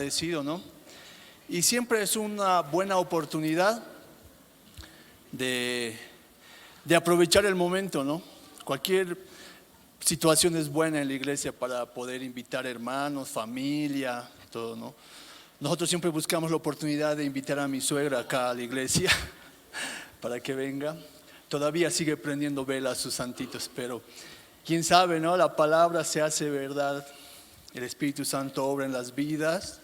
Agradecido, ¿no? Y siempre es una buena oportunidad de aprovechar el momento, ¿no? Cualquier situación es buena en la iglesia para poder invitar hermanos, familia, todo, ¿no? Nosotros siempre buscamos la oportunidad de invitar a mi suegra acá a la iglesia para que venga. Todavía sigue prendiendo velas sus santitos, pero quién sabe, ¿no? La palabra se hace verdad. El Espíritu Santo obra en las vidas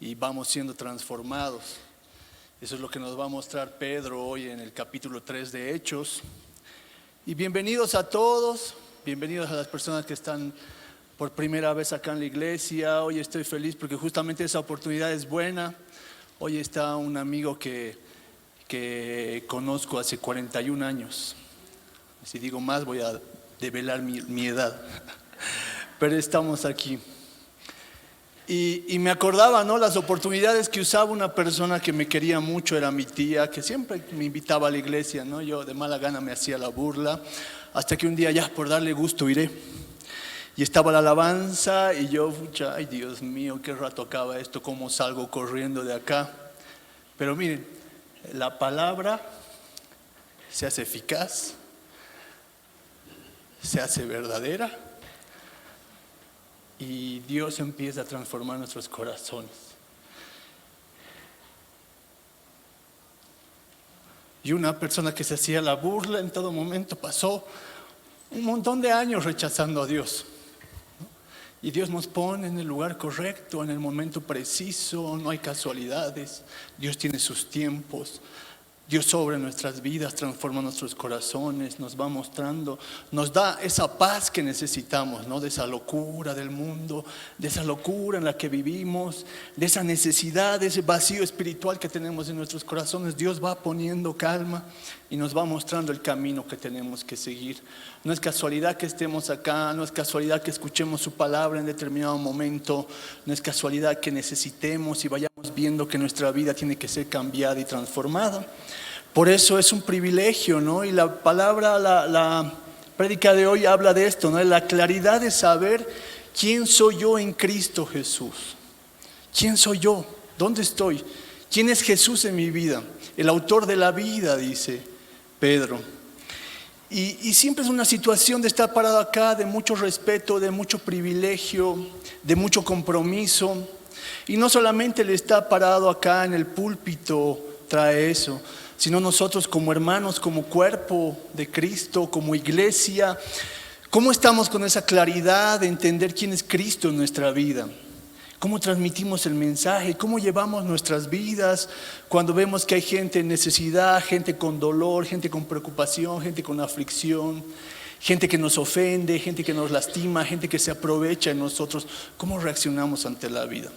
y vamos siendo transformados. Eso es lo que nos va a mostrar Pedro hoy en el capítulo 3 de Hechos. Y bienvenidos a todos, bienvenidos a las personas que están por primera vez acá en la iglesia. Hoy estoy feliz porque justamente esa oportunidad es buena. Hoy está un amigo que conozco hace 41 años. Si digo más voy a develar mi edad. Pero estamos aquí. Y me acordaba, ¿no? Las oportunidades que usaba una persona que me quería mucho, era mi tía, que siempre me invitaba a la iglesia, ¿no? Yo de mala gana me hacía la burla, hasta que un día ya por darle gusto iré. Y estaba la alabanza y yo, ay Dios mío, qué rato acaba esto, cómo salgo corriendo de acá. Pero miren, la palabra se hace eficaz, se hace verdadera. Y Dios empieza a transformar nuestros corazones. Y una persona que se hacía la burla en todo momento pasó un montón de años rechazando a Dios. Y Dios nos pone en el lugar correcto, en el momento preciso, no hay casualidades. Dios tiene sus tiempos. Dios obra en nuestras vidas, transforma nuestros corazones, nos va mostrando, nos da esa paz que necesitamos, ¿no? De esa locura del mundo, de esa locura en la que vivimos, de esa necesidad, de ese vacío espiritual que tenemos en nuestros corazones. Dios va poniendo calma y nos va mostrando el camino que tenemos que seguir. No es casualidad que estemos acá, no es casualidad que escuchemos su palabra en determinado momento, no es casualidad que necesitemos y vayamos viendo que nuestra vida tiene que ser cambiada y transformada. Por eso es un privilegio, ¿no? Y la palabra, la prédica de hoy habla de esto, ¿no? De la claridad de saber quién soy yo en Cristo Jesús. ¿Quién soy yo? ¿Dónde estoy? ¿Quién es Jesús en mi vida? El autor de la vida, dice Pedro. Y siempre es una situación de estar parado acá, de mucho respeto, de mucho privilegio, de mucho compromiso. Y no solamente el estar parado acá en el púlpito trae eso, sino nosotros como hermanos, como cuerpo de Cristo, como iglesia, ¿cómo estamos con esa claridad de entender quién es Cristo en nuestra vida? ¿Cómo transmitimos el mensaje? ¿Cómo llevamos nuestras vidas cuando vemos que hay gente en necesidad, gente con dolor, gente con preocupación, gente con aflicción, gente que nos ofende, gente que nos lastima, gente que se aprovecha de nosotros? ¿Cómo reaccionamos ante la vida?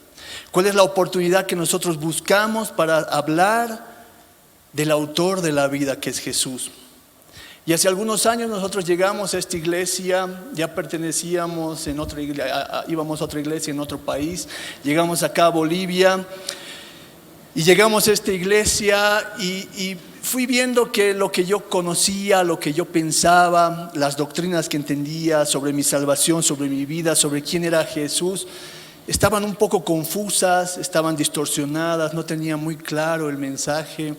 ¿Cuál es la oportunidad que nosotros buscamos para hablar del autor de la vida, que es Jesús? Y hace algunos años nosotros llegamos a esta iglesia, ya pertenecíamos en otra iglesia, íbamos a otra iglesia en otro país, llegamos acá a Bolivia y llegamos a esta iglesia y fui viendo que lo que yo conocía, lo que yo pensaba, las doctrinas que entendía sobre mi salvación, sobre mi vida, sobre quién era Jesús, estaban un poco confusas, estaban distorsionadas, no tenía muy claro el mensaje.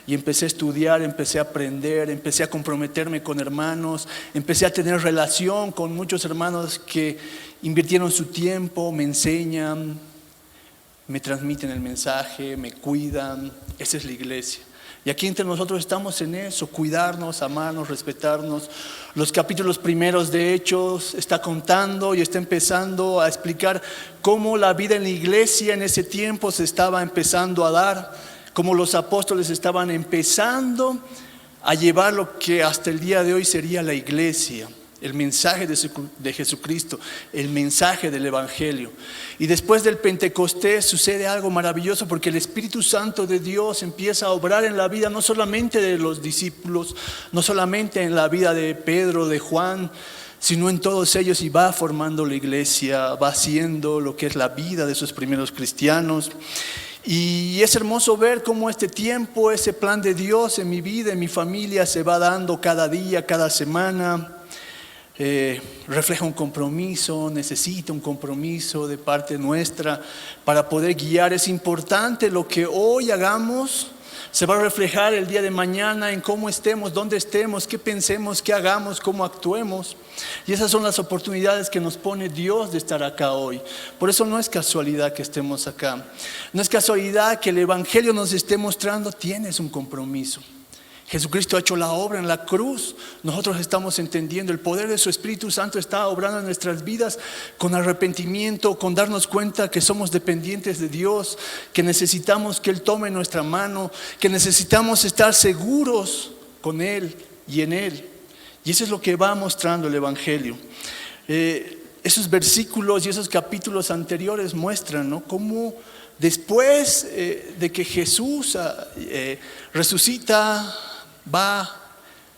Y empecé a estudiar, empecé a aprender, empecé a comprometerme con hermanos, empecé a tener relación con muchos hermanos que invirtieron su tiempo, me enseñan, me transmiten el mensaje, me cuidan. Esa es la iglesia. Y aquí entre nosotros estamos en eso, cuidarnos, amarnos, respetarnos. Los capítulos primeros de Hechos está contando y está empezando a explicar cómo la vida en la iglesia en ese tiempo se estaba empezando a dar, como los apóstoles estaban empezando a llevar lo que hasta el día de hoy sería la iglesia, el mensaje de Jesucristo, el mensaje del Evangelio. Y después del Pentecostés sucede algo maravilloso, porque el Espíritu Santo de Dios empieza a obrar en la vida no solamente de los discípulos, no solamente en la vida de Pedro, de Juan, sino en todos ellos, y va formando la iglesia, va haciendo lo que es la vida de esos primeros cristianos. Y es hermoso ver cómo este tiempo, ese plan de Dios en mi vida, en mi familia, se va dando cada día, cada semana. refleja un compromiso, necesita un compromiso de parte nuestra para poder guiar. Es importante lo que hoy hagamos. Se va a reflejar el día de mañana en cómo estemos, dónde estemos, qué pensemos, qué hagamos, cómo actuemos. Y esas son las oportunidades que nos pone Dios de estar acá hoy. Por eso no es casualidad que estemos acá. No es casualidad que el Evangelio nos esté mostrando, tienes un compromiso. Jesucristo ha hecho la obra en la cruz. Nosotros estamos entendiendo el poder de su Espíritu Santo está obrando en nuestras vidas con arrepentimiento, con darnos cuenta que somos dependientes de Dios, que necesitamos que Él tome nuestra mano, que necesitamos estar seguros con Él y en Él. Y eso es lo que va mostrando el Evangelio. Esos versículos y esos capítulos anteriores muestran, ¿no?, cómo después de que Jesús resucita, va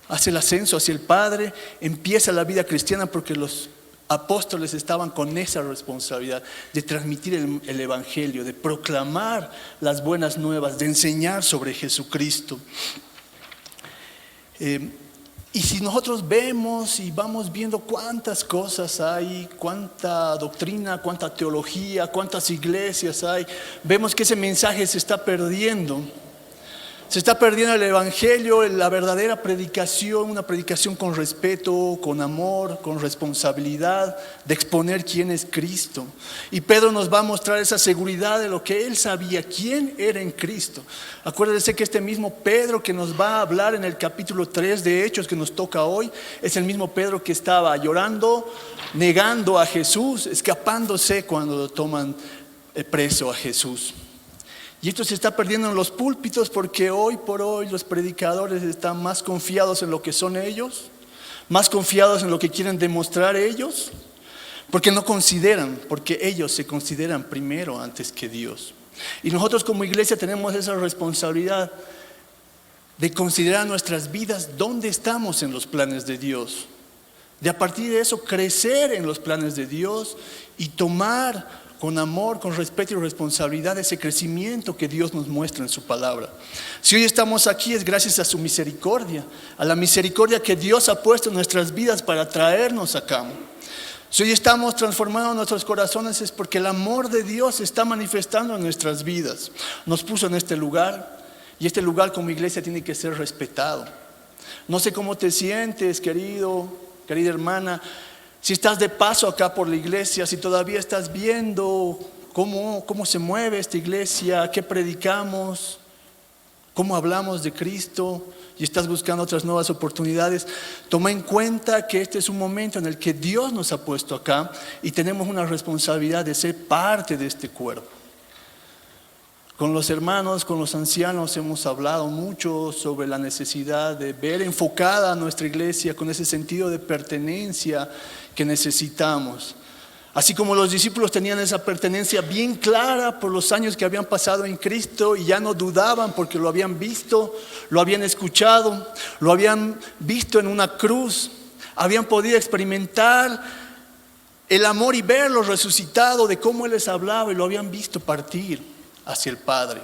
hacia el ascenso, hacia el Padre, empieza la vida cristiana, porque los apóstoles estaban con esa responsabilidad de transmitir el Evangelio, de proclamar las buenas nuevas, de enseñar sobre Jesucristo. Y si nosotros vemos y vamos viendo cuántas cosas hay, cuánta doctrina, cuánta teología, cuántas iglesias hay, vemos que ese mensaje se está perdiendo. Se está perdiendo el Evangelio, la verdadera predicación, una predicación con respeto, con amor, con responsabilidad, de exponer quién es Cristo. Y Pedro nos va a mostrar esa seguridad de lo que él sabía, quién era en Cristo. Acuérdense que este mismo Pedro que nos va a hablar en el capítulo 3 de Hechos, que nos toca hoy, es el mismo Pedro que estaba llorando, negando a Jesús, escapándose cuando lo toman preso a Jesús. Y esto se está perdiendo en los púlpitos, porque hoy por hoy los predicadores están más confiados en lo que son ellos, más confiados en lo que quieren demostrar ellos, porque no consideran, porque ellos se consideran primero antes que Dios. Y nosotros como iglesia tenemos esa responsabilidad de considerar nuestras vidas, dónde estamos en los planes de Dios, de a partir de eso crecer en los planes de Dios y tomar con amor, con respeto y responsabilidad ese crecimiento que Dios nos muestra en su palabra. Si hoy estamos aquí es gracias a su misericordia, a la misericordia que Dios ha puesto en nuestras vidas para traernos acá. Si hoy estamos transformando nuestros corazones es porque el amor de Dios se está manifestando en nuestras vidas. Nos puso en este lugar y este lugar como iglesia tiene que ser respetado. No sé cómo te sientes, querida hermana, si estás de paso acá por la iglesia, si todavía estás viendo cómo se mueve esta iglesia, qué predicamos, cómo hablamos de Cristo y estás buscando otras nuevas oportunidades, toma en cuenta que este es un momento en el que Dios nos ha puesto acá y tenemos una responsabilidad de ser parte de este cuerpo. Con los hermanos, con los ancianos hemos hablado mucho sobre la necesidad de ver enfocada a nuestra iglesia con ese sentido de pertenencia que necesitamos. Así como los discípulos tenían esa pertenencia bien clara por los años que habían pasado en Cristo y ya no dudaban porque lo habían visto, lo habían escuchado, lo habían visto en una cruz, habían podido experimentar el amor y verlo resucitado de cómo Él les hablaba y lo habían visto partir hacia el Padre.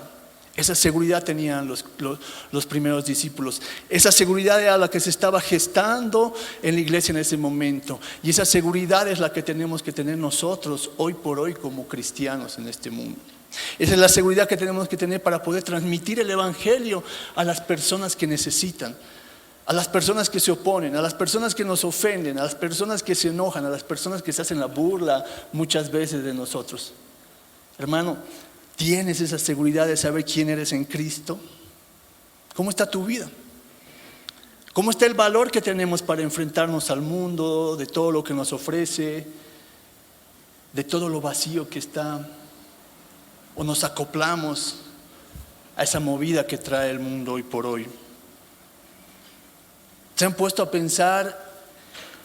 Esa seguridad tenían los primeros discípulos. Esa seguridad era la que se estaba gestando en la iglesia en ese momento. Y esa seguridad es la que tenemos que tener nosotros hoy por hoy como cristianos en este mundo. Esa es la seguridad que tenemos que tener para poder transmitir el Evangelio a las personas que necesitan, a las personas que se oponen, a las personas que nos ofenden, a las personas que se enojan, a las personas que se hacen la burla muchas veces de nosotros. Hermano, ¿tienes esa seguridad de saber quién eres en Cristo? ¿Cómo está tu vida? ¿Cómo está el valor que tenemos para enfrentarnos al mundo, de todo lo que nos ofrece, de todo lo vacío que está? ¿O nos acoplamos a esa movida que trae el mundo hoy por hoy? ¿Se han puesto a pensar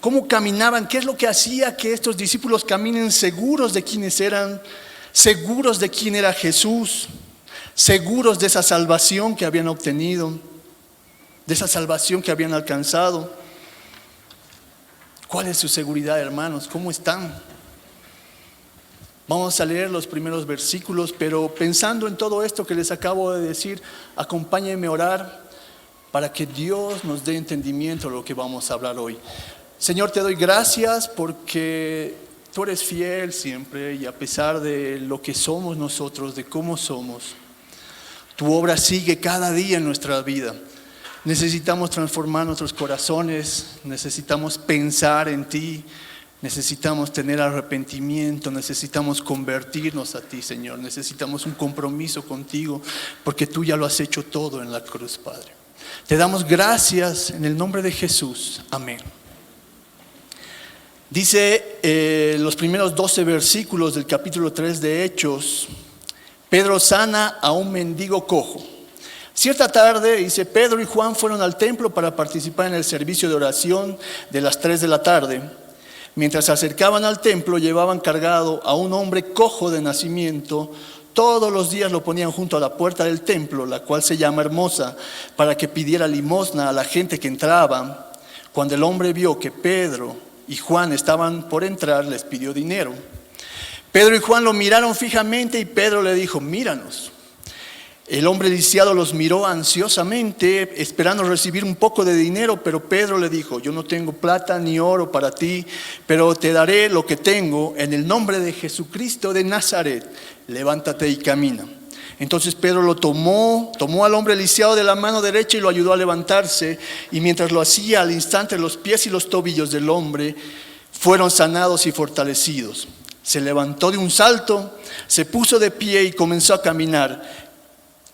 cómo caminaban? ¿Qué es lo que hacía que estos discípulos caminen seguros de quiénes eran? Seguros de quién era Jesús, seguros de esa salvación que habían obtenido, de esa salvación que habían alcanzado. ¿Cuál es su seguridad, hermanos? ¿Cómo están? Vamos a leer los primeros versículos, pero pensando en todo esto que les acabo de decir, acompáñenme a orar para que Dios nos dé entendimiento de lo que vamos a hablar hoy. Señor, te doy gracias porque tú eres fiel siempre y a pesar de lo que somos nosotros, de cómo somos, tu obra sigue cada día en nuestra vida. Necesitamos transformar nuestros corazones, necesitamos pensar en ti, necesitamos tener arrepentimiento, necesitamos convertirnos a ti, Señor. Necesitamos un compromiso contigo porque tú ya lo has hecho todo en la cruz, Padre. Te damos gracias en el nombre de Jesús. Amén. Dice los primeros 12 versículos del capítulo 3 de Hechos, Pedro sana a un mendigo cojo. Cierta tarde, dice, Pedro y Juan fueron al templo para participar en el servicio de oración de las 3 de la tarde. Mientras se acercaban al templo, llevaban cargado a un hombre cojo de nacimiento. Todos los días lo ponían junto a la puerta del templo, la cual se llama Hermosa, para que pidiera limosna a la gente que entraba. Cuando el hombre vio que Pedro y Juan estaban por entrar, les pidió dinero. Pedro y Juan lo miraron fijamente y Pedro le dijo, míranos. El hombre lisiado los miró ansiosamente, esperando recibir un poco de dinero, pero Pedro le dijo, yo no tengo plata ni oro para ti, pero te daré lo que tengo. En el nombre de Jesucristo de Nazaret, levántate y camina. Entonces Pedro lo tomó al hombre lisiado de la mano derecha y lo ayudó a levantarse. Y mientras lo hacía, al instante los pies y los tobillos del hombre fueron sanados y fortalecidos. Se levantó de un salto, se puso de pie y comenzó a caminar.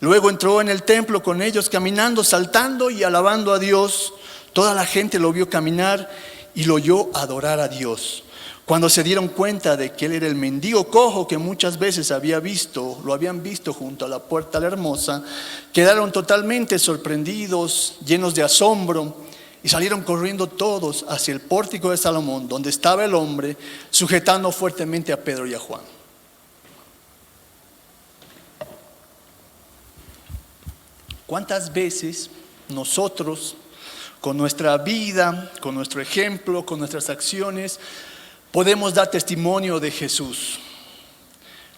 Luego entró en el templo con ellos caminando, saltando y alabando a Dios. Toda la gente lo vio caminar y lo oyó adorar a Dios. Cuando se dieron cuenta de que él era el mendigo cojo que muchas veces lo habían visto junto a la puerta de la Hermosa, quedaron totalmente sorprendidos, llenos de asombro, y salieron corriendo todos hacia el pórtico de Salomón, donde estaba el hombre, sujetando fuertemente a Pedro y a Juan. ¿Cuántas veces nosotros, con nuestra vida, con nuestro ejemplo, con nuestras acciones, podemos dar testimonio de Jesús?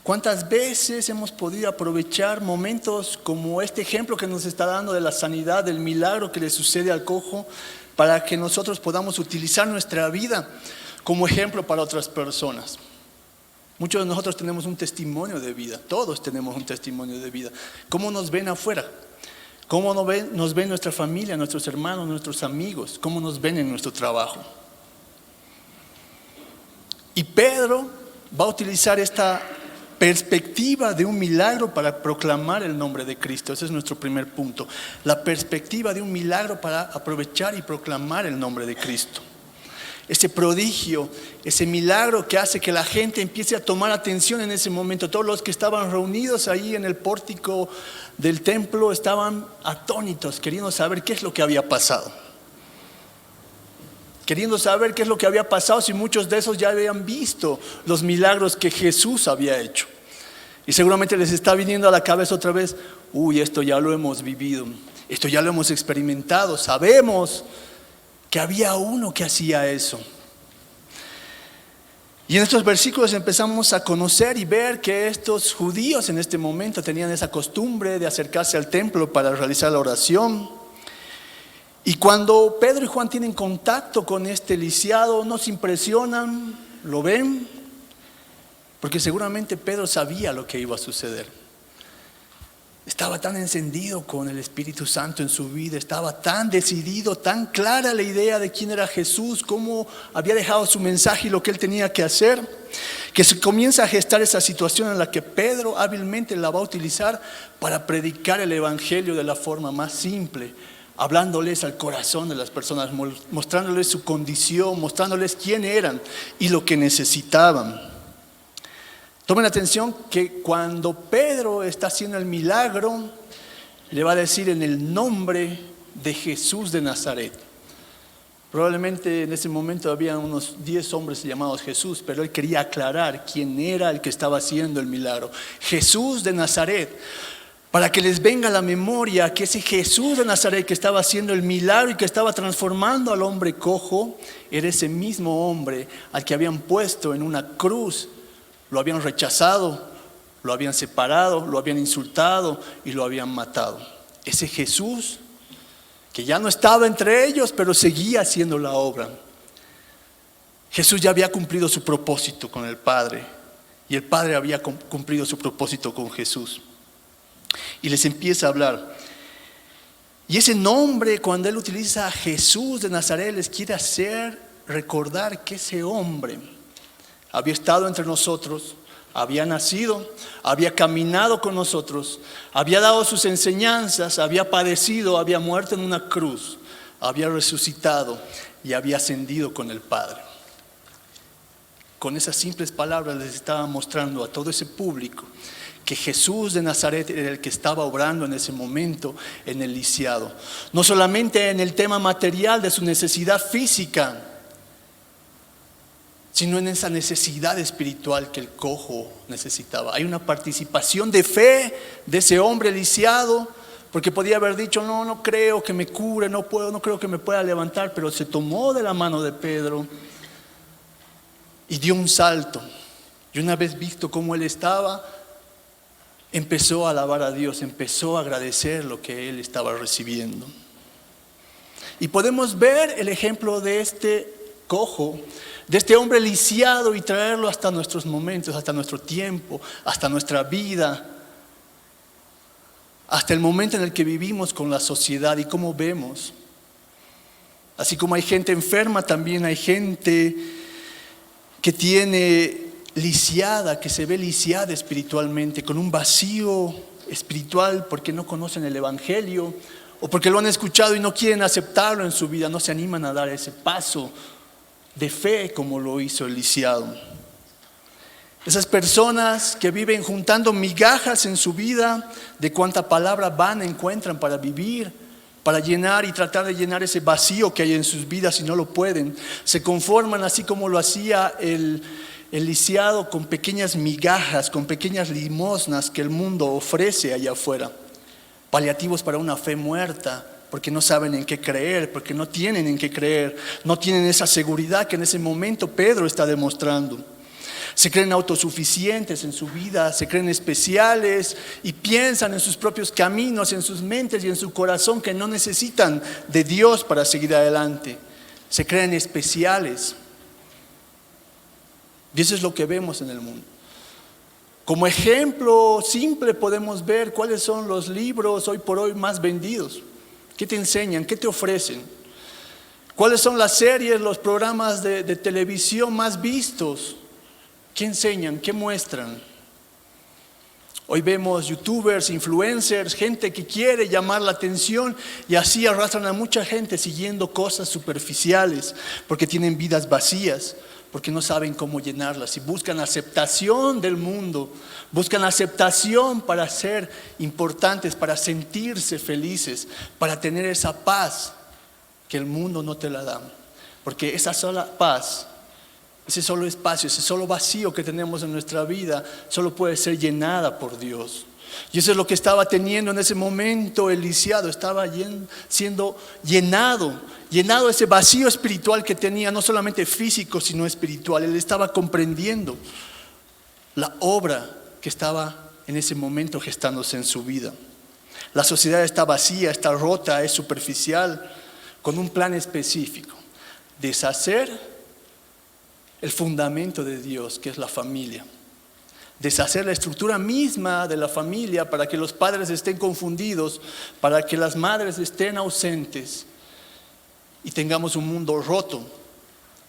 ¿Cuántas veces hemos podido aprovechar momentos como este ejemplo que nos está dando de la sanidad, del milagro que le sucede al cojo, para que nosotros podamos utilizar nuestra vida como ejemplo para otras personas? Muchos de nosotros tenemos un testimonio de vida, todos tenemos un testimonio de vida. ¿Cómo nos ven afuera? ¿Cómo nos ven nuestra familia, nuestros hermanos, nuestros amigos? ¿Cómo nos ven en nuestro trabajo? Y Pedro va a utilizar esta perspectiva de un milagro para proclamar el nombre de Cristo. Ese es nuestro primer punto. La perspectiva de un milagro para aprovechar y proclamar el nombre de Cristo. Ese prodigio, ese milagro que hace que la gente empiece a tomar atención en ese momento. Todos los que estaban reunidos ahí en el pórtico del templo estaban atónitos, queriendo saber qué es lo que había pasado. Queriendo saber qué es lo que había pasado, si muchos de esos ya habían visto los milagros que Jesús había hecho. Y seguramente les está viniendo a la cabeza otra vez, esto ya lo hemos vivido, esto ya lo hemos experimentado, sabemos que había uno que hacía eso. Y en estos versículos empezamos a conocer y ver que estos judíos en este momento tenían esa costumbre de acercarse al templo para realizar la oración. Y cuando Pedro y Juan tienen contacto con este lisiado, no se impresionan, lo ven, porque seguramente Pedro sabía lo que iba a suceder. Estaba tan encendido con el Espíritu Santo en su vida, estaba tan decidido, tan clara la idea de quién era Jesús, cómo había dejado su mensaje y lo que él tenía que hacer, que se comienza a gestar esa situación en la que Pedro hábilmente la va a utilizar para predicar el Evangelio de la forma más simple, hablándoles al corazón de las personas, mostrándoles su condición, mostrándoles quién eran y lo que necesitaban. Tomen atención que cuando Pedro está haciendo el milagro, le va a decir en el nombre de Jesús de Nazaret. Probablemente en ese momento había unos 10 hombres llamados Jesús, pero él quería aclarar quién era el que estaba haciendo el milagro. Jesús de Nazaret, para que les venga a la memoria que ese Jesús de Nazaret que estaba haciendo el milagro y que estaba transformando al hombre cojo, era ese mismo hombre al que habían puesto en una cruz. Lo habían rechazado, lo habían separado, lo habían insultado y lo habían matado. Ese Jesús que ya no estaba entre ellos, pero seguía haciendo la obra. Jesús ya había cumplido su propósito con el Padre y el Padre había cumplido su propósito con Jesús. Y les empieza a hablar. Y ese nombre, cuando Él utiliza a Jesús de Nazaret, les quiere hacer recordar que ese hombre había estado entre nosotros, había nacido, había caminado con nosotros, había dado sus enseñanzas, había padecido, había muerto en una cruz, había resucitado y había ascendido con el Padre. Con esas simples palabras les estaba mostrando a todo ese público que Jesús de Nazaret era el que estaba obrando en ese momento en el lisiado. No solamente en el tema material de su necesidad física, sino en esa necesidad espiritual que el cojo necesitaba. Hay una participación de fe de ese hombre lisiado, porque podía haber dicho, no creo que me cure, no creo que me pueda levantar, pero se tomó de la mano de Pedro y dio un salto. Y una vez visto cómo él estaba, empezó a alabar a Dios, empezó a agradecer lo que él estaba recibiendo. Y podemos ver el ejemplo de este cojo, de este hombre lisiado, y traerlo hasta nuestros momentos, hasta nuestro tiempo, hasta nuestra vida, hasta el momento en el que vivimos con la sociedad y cómo vemos. Así como hay gente enferma, también hay gente que tiene lisiada, que se ve lisiada espiritualmente, con un vacío espiritual porque no conocen el Evangelio o porque lo han escuchado y no quieren aceptarlo en su vida, no se animan a dar ese paso de fe como lo hizo el lisiado. Esas personas que viven juntando migajas en su vida de cuánta palabra vana encuentran para vivir, para llenar y tratar de llenar ese vacío que hay en sus vidas y no lo pueden, se conforman así como lo hacía el lisiado, con pequeñas migajas, con pequeñas limosnas que el mundo ofrece allá afuera, paliativos para una fe muerta, porque no saben en qué creer, porque no tienen en qué creer, no tienen esa seguridad que en ese momento Pedro está demostrando. Se creen autosuficientes en su vida, se creen especiales y piensan en sus propios caminos, en sus mentes y en su corazón que no necesitan de Dios para seguir adelante. Se creen especiales. Y eso es lo que vemos en el mundo. Como ejemplo simple podemos ver cuáles son los libros hoy por hoy más vendidos. ¿Qué te enseñan? ¿Qué te ofrecen? ¿Cuáles son las series, los programas de televisión más vistos? ¿Qué enseñan? ¿Qué muestran? Hoy vemos youtubers, influencers, gente que quiere llamar la atención y así arrastran a mucha gente siguiendo cosas superficiales porque tienen vidas vacías, porque no saben cómo llenarlas y buscan aceptación del mundo, buscan aceptación para ser importantes, para sentirse felices, para tener esa paz que el mundo no te la da. Porque esa sola paz, ese solo espacio, ese solo vacío que tenemos en nuestra vida, solo puede ser llenada por Dios. Y eso es lo que estaba teniendo en ese momento el lisiado, estaba siendo llenado ese vacío espiritual que tenía, no solamente físico, sino espiritual. Él estaba comprendiendo la obra que estaba en ese momento gestándose en su vida. La sociedad está vacía, está rota, es superficial, con un plan específico: deshacer el fundamento de Dios, que es la familia. Deshacer la estructura misma de la familia para que los padres estén confundidos, para que las madres estén ausentes y tengamos un mundo roto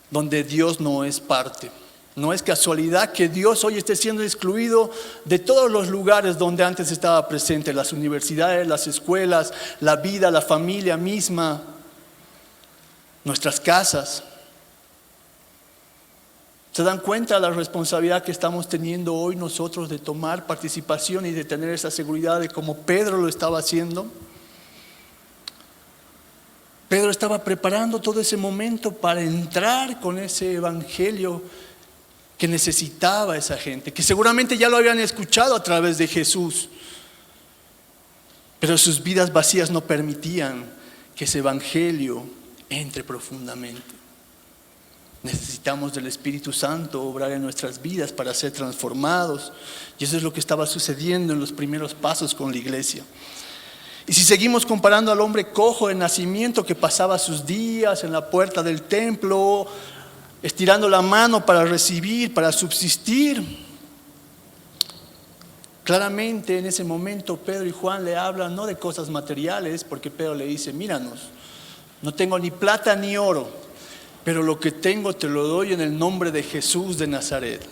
donde Dios no es parte. No es casualidad que Dios hoy esté siendo excluido de todos los lugares donde antes estaba presente: las universidades, las escuelas, la vida, la familia misma, nuestras casas. ¿Se dan cuenta de la responsabilidad que estamos teniendo hoy nosotros de tomar participación y de tener esa seguridad de como Pedro lo estaba haciendo? Pedro estaba preparando todo ese momento para entrar con ese evangelio que necesitaba esa gente, que seguramente ya lo habían escuchado a través de Jesús, pero sus vidas vacías no permitían que ese evangelio entre profundamente. Necesitamos del Espíritu Santo obrar en nuestras vidas para ser transformados, y eso es lo que estaba sucediendo en los primeros pasos con la iglesia. Y si seguimos comparando al hombre cojo de nacimiento que pasaba sus días en la puerta del templo, estirando la mano para recibir, para subsistir. Claramente en ese momento Pedro y Juan le hablan no de cosas materiales, porque Pedro le dice, míranos, no tengo ni plata ni oro, pero lo que tengo te lo doy en el nombre de Jesús de Nazaret.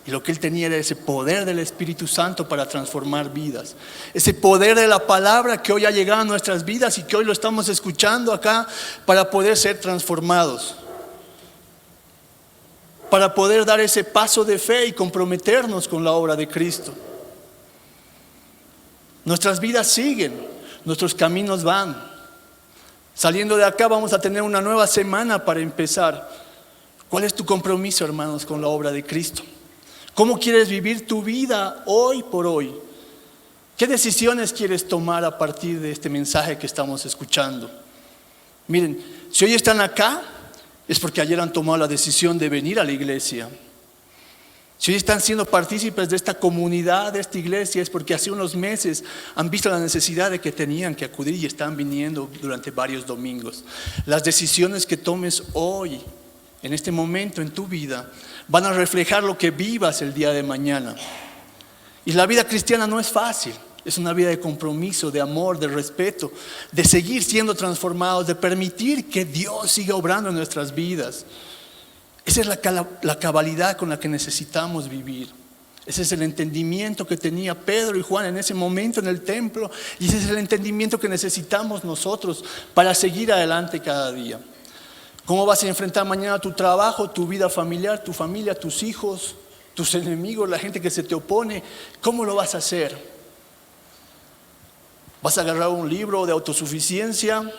Y lo que él tenía era ese poder del Espíritu Santo para transformar vidas. Ese poder de la palabra que hoy ha llegado a nuestras vidas y que hoy lo estamos escuchando acá para poder ser transformados. Para poder dar ese paso de fe y comprometernos con la obra de Cristo. Nuestras vidas siguen, nuestros caminos van. Saliendo de acá vamos a tener una nueva semana para empezar. ¿Cuál es tu compromiso, hermanos, con la obra de Cristo? ¿Cómo quieres vivir tu vida hoy por hoy? ¿Qué decisiones quieres tomar a partir de este mensaje que estamos escuchando? Miren, si hoy están acá, es porque ayer han tomado la decisión de venir a la iglesia. Si hoy están siendo partícipes de esta comunidad, de esta iglesia, es porque hace unos meses han visto la necesidad de que tenían que acudir y están viniendo durante varios domingos. Las decisiones que tomes hoy, en este momento en tu vida, van a reflejar lo que vivas el día de mañana. Y la vida cristiana no es fácil. Es una vida de compromiso, de amor, de respeto, de seguir siendo transformados, de permitir que Dios siga obrando en nuestras vidas. Esa es la cabalidad con la que necesitamos vivir. Ese es el entendimiento que tenía Pedro y Juan en ese momento en el templo. Y ese es el entendimiento que necesitamos nosotros para seguir adelante cada día. ¿Cómo vas a enfrentar mañana tu trabajo, tu vida familiar, tu familia, tus hijos, tus enemigos, la gente que se te opone? ¿Cómo lo vas a hacer? ¿Vas a agarrar un libro de autosuficiencia?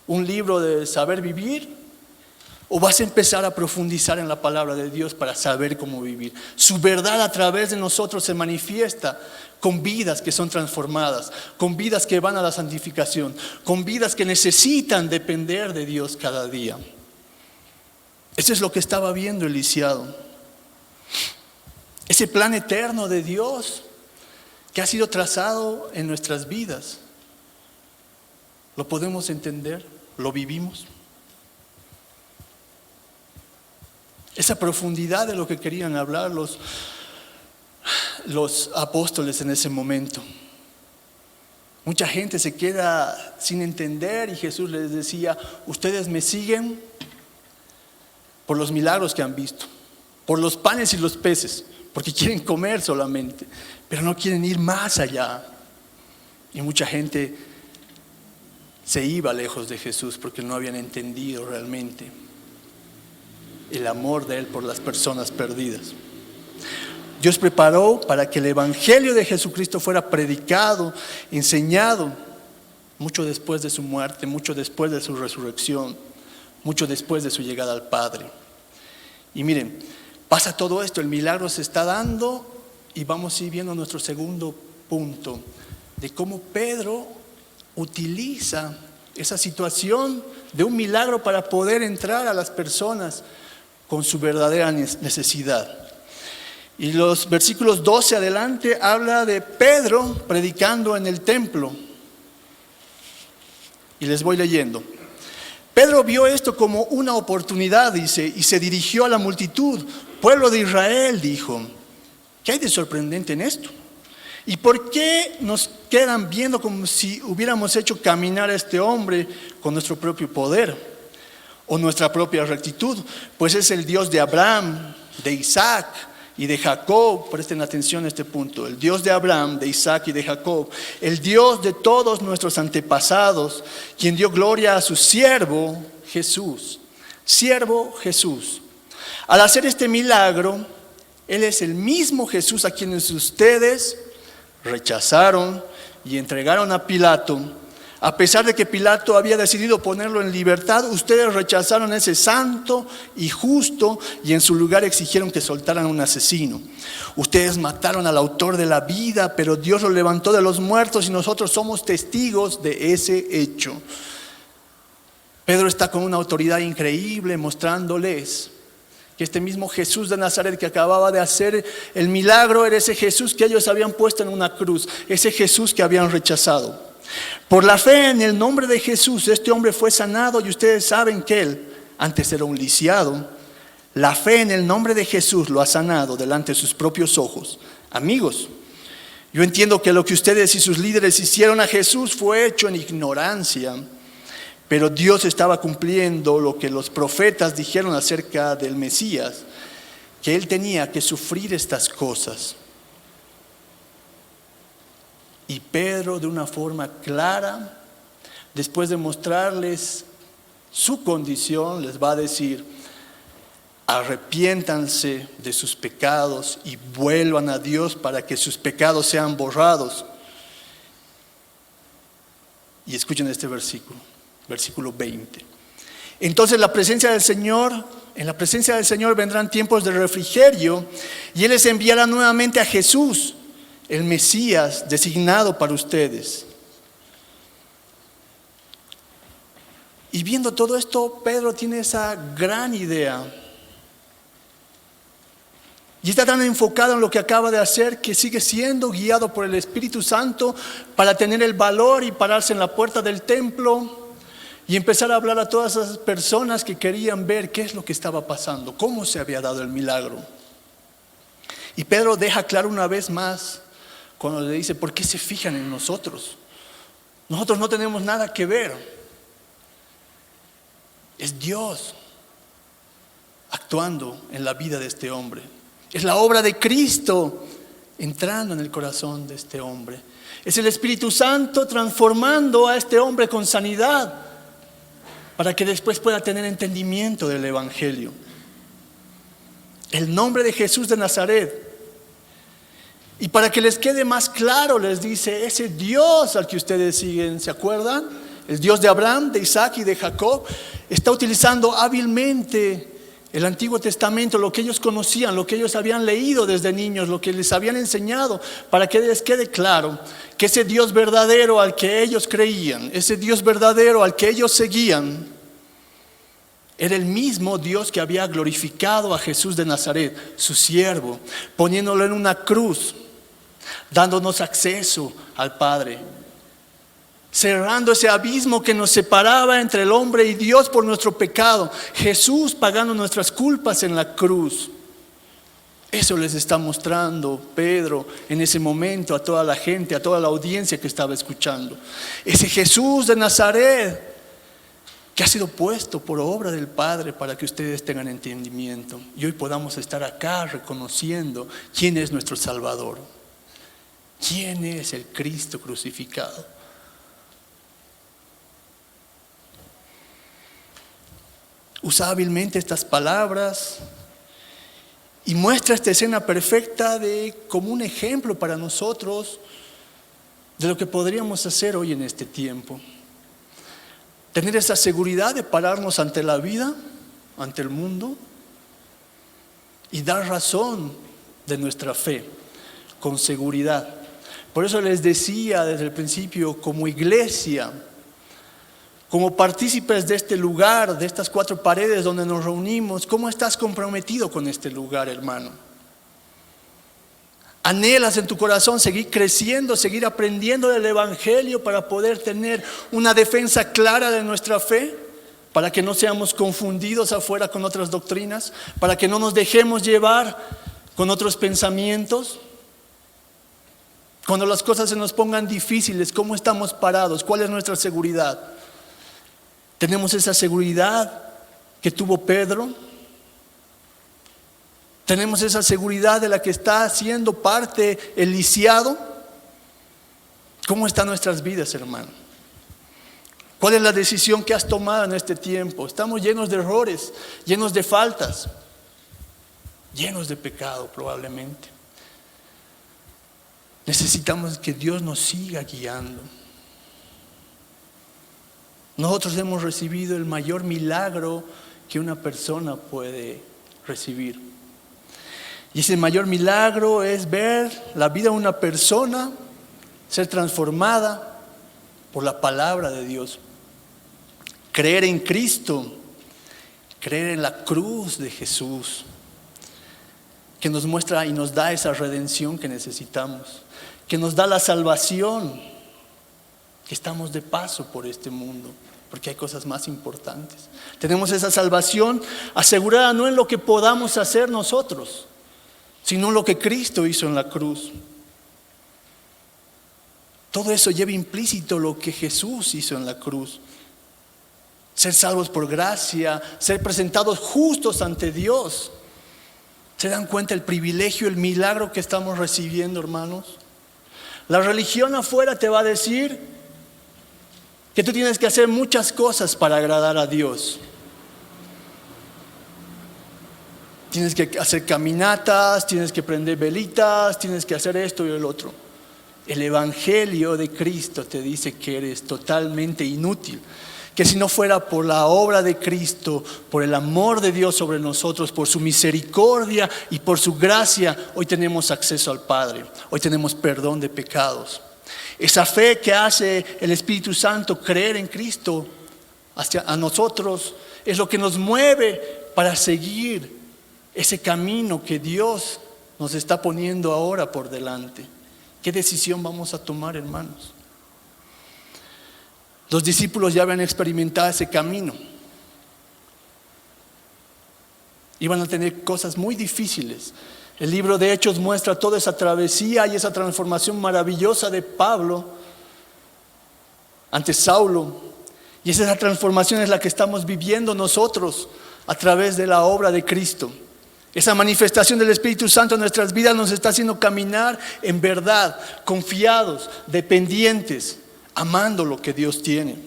¿Un libro de saber vivir? ¿O vas a empezar a profundizar en la palabra de Dios para saber cómo vivir? Su verdad a través de nosotros se manifiesta con vidas que son transformadas, con vidas que van a la santificación, con vidas que necesitan depender de Dios cada día. Eso es lo que estaba viendo el lisiado. Ese plan eterno de Dios que ha sido trazado en nuestras vidas. ¿Lo podemos entender? ¿Lo vivimos? Esa profundidad de lo que querían hablar los apóstoles en ese momento. Mucha gente se queda sin entender y Jesús les decía, ustedes me siguen por los milagros que han visto, por los panes y los peces, porque quieren comer solamente, pero no quieren ir más allá. Y mucha gente se iba lejos de Jesús porque no habían entendido realmente el amor de Él por las personas perdidas. Dios preparó para que el Evangelio de Jesucristo fuera predicado, enseñado, mucho después de su muerte, mucho después de su resurrección, mucho después de su llegada al Padre. Y miren, pasa todo esto, el milagro se está dando y vamos a ir viendo nuestro segundo punto de cómo Pedro utiliza esa situación de un milagro para poder entrar a las personas con su verdadera necesidad. Y los versículos 12 adelante habla de Pedro predicando en el templo. Y les voy leyendo. Pedro vio esto como una oportunidad, dice, y se dirigió a la multitud. Pueblo de Israel, dijo, ¿qué hay de sorprendente en esto? ¿Y por qué nos quedan viendo como si hubiéramos hecho caminar a este hombre con nuestro propio poder o nuestra propia rectitud? Pues es el Dios de Abraham, de Isaac y de Jacob. Presten atención a este punto. El Dios de Abraham, de Isaac y de Jacob, el Dios de todos nuestros antepasados, quien dio gloria a su siervo Jesús. Siervo Jesús. Al hacer este milagro, Él es el mismo Jesús a quienes ustedes rechazaron y entregaron a Pilato. A pesar de que Pilato había decidido ponerlo en libertad, ustedes rechazaron ese santo y justo y en su lugar exigieron que soltaran a un asesino. Ustedes mataron al autor de la vida, pero Dios lo levantó de los muertos y nosotros somos testigos de ese hecho. Pedro está con una autoridad increíble mostrándoles que este mismo Jesús de Nazaret que acababa de hacer el milagro era ese Jesús que ellos habían puesto en una cruz, ese Jesús que habían rechazado. Por la fe en el nombre de Jesús, este hombre fue sanado y ustedes saben que él, antes era un lisiado. La fe en el nombre de Jesús lo ha sanado delante de sus propios ojos. Amigos, yo entiendo que lo que ustedes y sus líderes hicieron a Jesús fue hecho en ignorancia, pero Dios estaba cumpliendo lo que los profetas dijeron acerca del Mesías, que él tenía que sufrir estas cosas. Y Pedro, de una forma clara, después de mostrarles su condición, les va a decir: arrepiéntanse de sus pecados y vuelvan a Dios para que sus pecados sean borrados. Y escuchen este versículo, versículo 20. Entonces en la presencia del Señor vendrán tiempos de refrigerio y Él les enviará nuevamente a Jesús, el Mesías designado para ustedes. Y viendo todo esto, Pedro tiene esa gran idea. Y está tan enfocado en lo que acaba de hacer que sigue siendo guiado por el Espíritu Santo para tener el valor y pararse en la puerta del templo y empezar a hablar a todas esas personas que querían ver qué es lo que estaba pasando, cómo se había dado el milagro. Y Pedro deja claro una vez más cuando le dice: ¿por qué se fijan en nosotros? Nosotros no tenemos nada que ver. Es Dios actuando en la vida de este hombre. Es la obra de Cristo entrando en el corazón de este hombre. Es el Espíritu Santo transformando a este hombre con sanidad para que después pueda tener entendimiento del Evangelio. El nombre de Jesús de Nazaret. Y para que les quede más claro, les dice: ese Dios al que ustedes siguen, ¿se acuerdan? El Dios de Abraham, de Isaac y de Jacob, está utilizando hábilmente el Antiguo Testamento, lo que ellos conocían, lo que ellos habían leído desde niños, lo que les habían enseñado, para que les quede claro que ese Dios verdadero al que ellos creían, ese Dios verdadero al que ellos seguían, era el mismo Dios que había glorificado a Jesús de Nazaret, su siervo, poniéndolo en una cruz, dándonos acceso al Padre, cerrando ese abismo que nos separaba entre el hombre y Dios por nuestro pecado. Jesús pagando nuestras culpas en la cruz. Eso les está mostrando Pedro en ese momento a toda la gente, a toda la audiencia que estaba escuchando. Ese Jesús de Nazaret que ha sido puesto por obra del Padre para que ustedes tengan entendimiento y hoy podamos estar acá reconociendo quién es nuestro Salvador, quién es el Cristo crucificado. Usa hábilmente estas palabras y muestra esta escena perfecta como un ejemplo para nosotros de lo que podríamos hacer hoy en este tiempo. Tener esa seguridad de pararnos ante la vida, ante el mundo y dar razón de nuestra fe con seguridad. Por eso les decía desde el principio, como iglesia, como partícipes de este lugar, de estas 4 paredes donde nos reunimos, ¿cómo estás comprometido con este lugar, hermano? ¿Anhelas en tu corazón seguir creciendo, seguir aprendiendo del Evangelio para poder tener una defensa clara de nuestra fe? Para que no seamos confundidos afuera con otras doctrinas, para que no nos dejemos llevar con otros pensamientos. Cuando las cosas se nos pongan difíciles, ¿cómo estamos parados? ¿Cuál es nuestra seguridad? ¿Tenemos esa seguridad que tuvo Pedro? ¿Tenemos esa seguridad de la que está siendo parte el lisiado? ¿Cómo están nuestras vidas, hermano? ¿Cuál es la decisión que has tomado en este tiempo? Estamos llenos de errores, llenos de faltas, llenos de pecado probablemente. Necesitamos que Dios nos siga guiando. Nosotros hemos recibido el mayor milagro que una persona puede recibir. Y ese mayor milagro es ver la vida de una persona ser transformada por la palabra de Dios. Creer en Cristo, creer en la cruz de Jesús, que nos muestra y nos da esa redención que necesitamos, que nos da la salvación, que estamos de paso por este mundo, porque hay cosas más importantes. Tenemos esa salvación asegurada no en lo que podamos hacer nosotros, sino en lo que Cristo hizo en la cruz. Todo eso lleva implícito lo que Jesús hizo en la cruz. Ser salvos por gracia, ser presentados justos ante Dios. ¿Se dan cuenta el privilegio, el milagro que estamos recibiendo, hermanos? La religión afuera te va a decir que tú tienes que hacer muchas cosas para agradar a Dios. Tienes que hacer caminatas, tienes que prender velitas, tienes que hacer esto y el otro. El Evangelio de Cristo te dice que eres totalmente inútil, que si no fuera por la obra de Cristo, por el amor de Dios sobre nosotros, por su misericordia y por su gracia, hoy tenemos acceso al Padre, hoy tenemos perdón de pecados. Esa fe que hace el Espíritu Santo creer en Cristo hacia a nosotros es lo que nos mueve para seguir ese camino que Dios nos está poniendo ahora por delante. ¿Qué decisión vamos a tomar, hermanos? Los discípulos ya habían experimentado ese camino. Iban a tener cosas muy difíciles. El libro de Hechos muestra toda esa travesía y esa transformación maravillosa de Pablo ante Saulo. Y esa transformación es la que estamos viviendo nosotros a través de la obra de Cristo. Esa manifestación del Espíritu Santo en nuestras vidas nos está haciendo caminar en verdad, confiados, dependientes, amando lo que Dios tiene.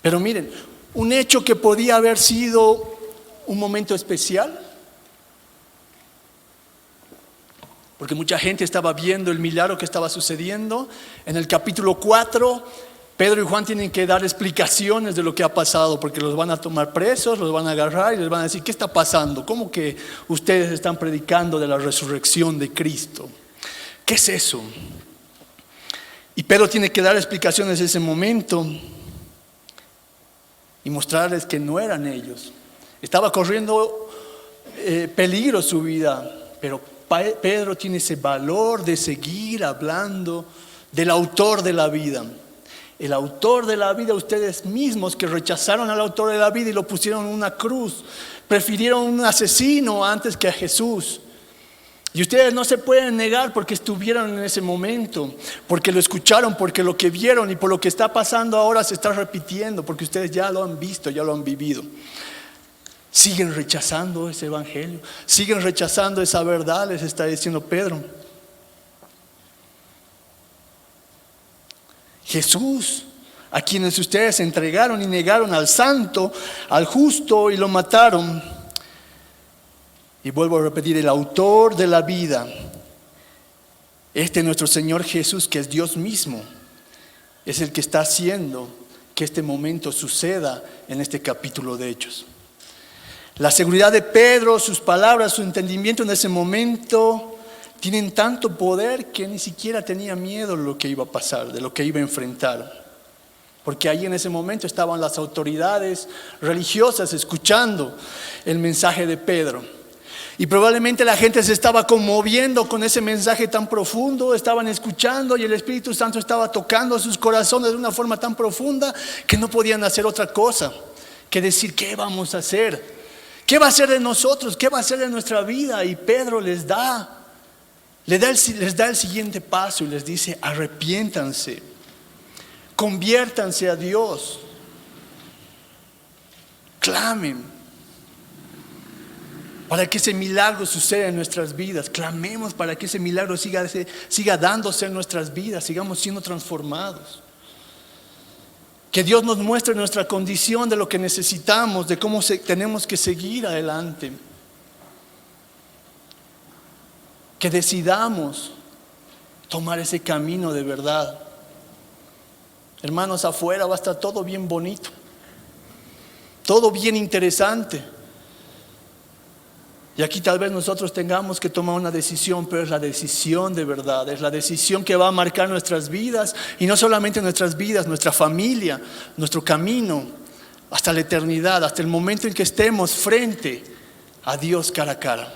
Pero miren, un hecho que podía haber sido un momento especial, porque mucha gente estaba viendo el milagro que estaba sucediendo. En el capítulo 4, Pedro y Juan tienen que dar explicaciones de lo que ha pasado, porque los van a tomar presos, los van a agarrar y les van a decir: ¿qué está pasando? ¿Cómo que ustedes están predicando de la resurrección de Cristo? ¿Qué es eso? Y Pedro tiene que dar explicaciones en ese momento y mostrarles que no eran ellos. Estaba corriendo peligro su vida, pero Pedro tiene ese valor de seguir hablando del autor de la vida. El autor de la vida, ustedes mismos que rechazaron al autor de la vida y lo pusieron en una cruz, prefirieron un asesino antes que a Jesús. Y ustedes no se pueden negar porque estuvieron en ese momento, porque lo escucharon, porque lo que vieron y por lo que está pasando ahora se está repitiendo, porque ustedes ya lo han visto, ya lo han vivido. Siguen rechazando ese evangelio, siguen rechazando esa verdad, les está diciendo Pedro. Jesús, a quienes ustedes entregaron y negaron al santo, al justo y lo mataron. Y vuelvo a repetir, el autor de la vida, nuestro Señor Jesús, que es Dios mismo, es el que está haciendo que este momento suceda en este capítulo de Hechos. La seguridad de Pedro, sus palabras, su entendimiento en ese momento tienen tanto poder que ni siquiera tenía miedo de lo que iba a pasar, de lo que iba a enfrentar. Porque ahí en ese momento estaban las autoridades religiosas escuchando el mensaje de Pedro. Y probablemente la gente se estaba conmoviendo con ese mensaje tan profundo, estaban escuchando y el Espíritu Santo estaba tocando sus corazones de una forma tan profunda que no podían hacer otra cosa que decir: ¿qué vamos a hacer? ¿Qué va a ser de nosotros? ¿Qué va a ser de nuestra vida? Y Pedro les da el siguiente paso y les dice: arrepiéntanse, conviértanse a Dios, clamen para que ese milagro suceda en nuestras vidas. Clamemos para que ese milagro siga dándose en nuestras vidas, sigamos siendo transformados. Que Dios nos muestre nuestra condición, de lo que necesitamos, de cómo tenemos que seguir adelante. Que decidamos tomar ese camino de verdad. Hermanos, afuera va a estar todo bien bonito, todo bien interesante. Y aquí tal vez nosotros tengamos que tomar una decisión, pero es la decisión de verdad, es la decisión que va a marcar nuestras vidas, y no solamente nuestras vidas, nuestra familia, nuestro camino, hasta la eternidad, hasta el momento en que estemos frente a Dios cara a cara.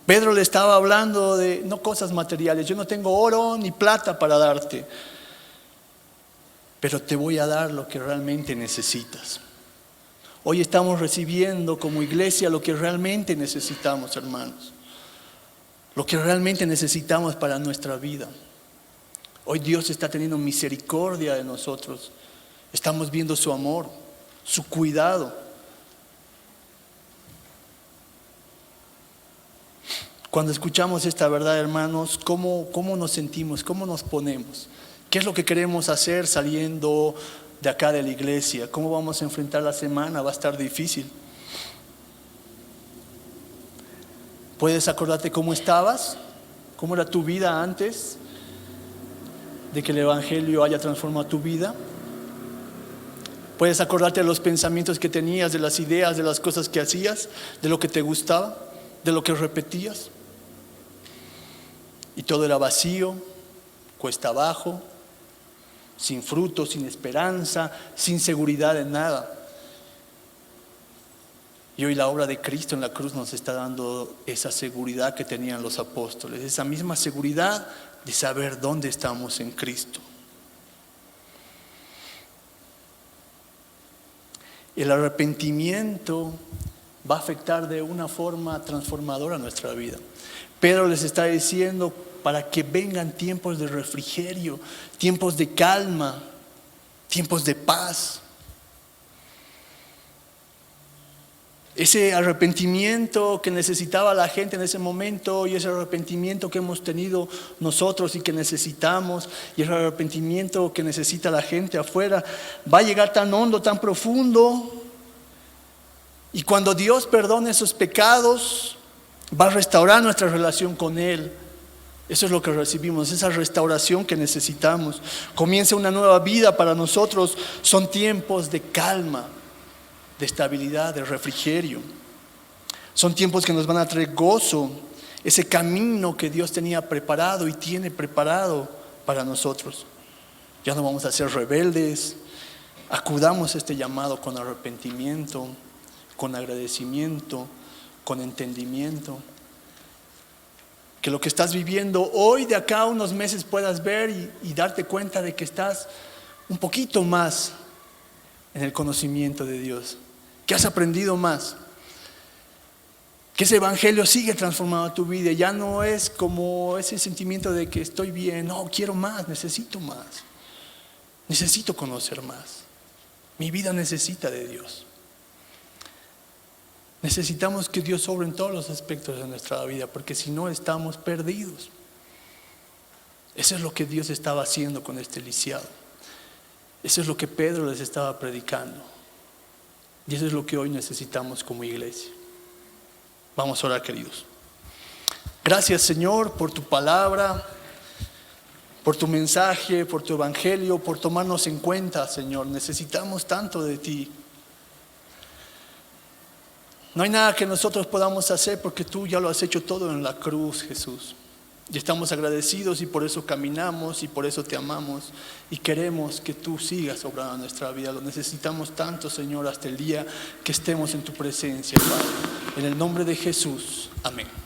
Pedro le estaba hablando de no cosas materiales. Yo no tengo oro ni plata para darte, pero te voy a dar lo que realmente necesitas. Hoy estamos recibiendo como iglesia lo que realmente necesitamos, hermanos. Lo que realmente necesitamos para nuestra vida. Hoy Dios está teniendo misericordia de nosotros. Estamos viendo su amor, su cuidado. Cuando escuchamos esta verdad, hermanos, ¿cómo nos sentimos? ¿Cómo nos ponemos? ¿Qué es lo que queremos hacer saliendo de acá de la iglesia? ¿Cómo vamos a enfrentar la semana? Va a estar difícil. ¿Puedes acordarte cómo estabas? ¿Cómo era tu vida antes de que el Evangelio haya transformado tu vida? ¿Puedes acordarte de los pensamientos que tenías, de las ideas, de las cosas que hacías, de lo que te gustaba, de lo que repetías? Y todo era vacío, cuesta abajo, sin fruto, sin esperanza, sin seguridad en nada. Y hoy la obra de Cristo en la cruz nos está dando esa seguridad que tenían los apóstoles, esa misma seguridad de saber dónde estamos en Cristo. El arrepentimiento va a afectar de una forma transformadora nuestra vida. Pedro les está diciendo para que vengan tiempos de refrigerio, tiempos de calma, tiempos de paz. Ese arrepentimiento que necesitaba la gente en ese momento y ese arrepentimiento que hemos tenido nosotros y que necesitamos, y ese arrepentimiento que necesita la gente afuera, va a llegar tan hondo, tan profundo. Y cuando Dios perdone esos pecados, va a restaurar nuestra relación con Él. Eso es lo que recibimos, esa restauración que necesitamos. Comienza una nueva vida para nosotros. Son tiempos de calma, de estabilidad, de refrigerio. Son tiempos que nos van a traer gozo, ese camino que Dios tenía preparado y tiene preparado para nosotros. Ya no vamos a ser rebeldes. Acudamos a este llamado con arrepentimiento, con agradecimiento, con entendimiento. Que lo que estás viviendo hoy, de acá a unos meses, puedas ver y darte cuenta de que estás un poquito más en el conocimiento de Dios, que has aprendido más, que ese evangelio sigue transformando tu vida. Ya no es como ese sentimiento de que estoy bien, no, quiero más, necesito conocer más. Mi vida necesita de Dios. Necesitamos que Dios obre en todos los aspectos de nuestra vida, porque si no estamos perdidos. Eso es lo que Dios estaba haciendo con este lisiado. Eso es lo que Pedro les estaba predicando. Y eso es lo que hoy necesitamos como iglesia. Vamos a orar, queridos. Gracias, Señor, por tu palabra, por tu mensaje, por tu evangelio, por tomarnos en cuenta, Señor. Necesitamos tanto de ti. No hay nada que nosotros podamos hacer porque tú ya lo has hecho todo en la cruz, Jesús. Y estamos agradecidos y por eso caminamos y por eso te amamos y queremos que tú sigas obrando en nuestra vida. Lo necesitamos tanto, Señor, hasta el día que estemos en tu presencia, Padre. En el nombre de Jesús, amén.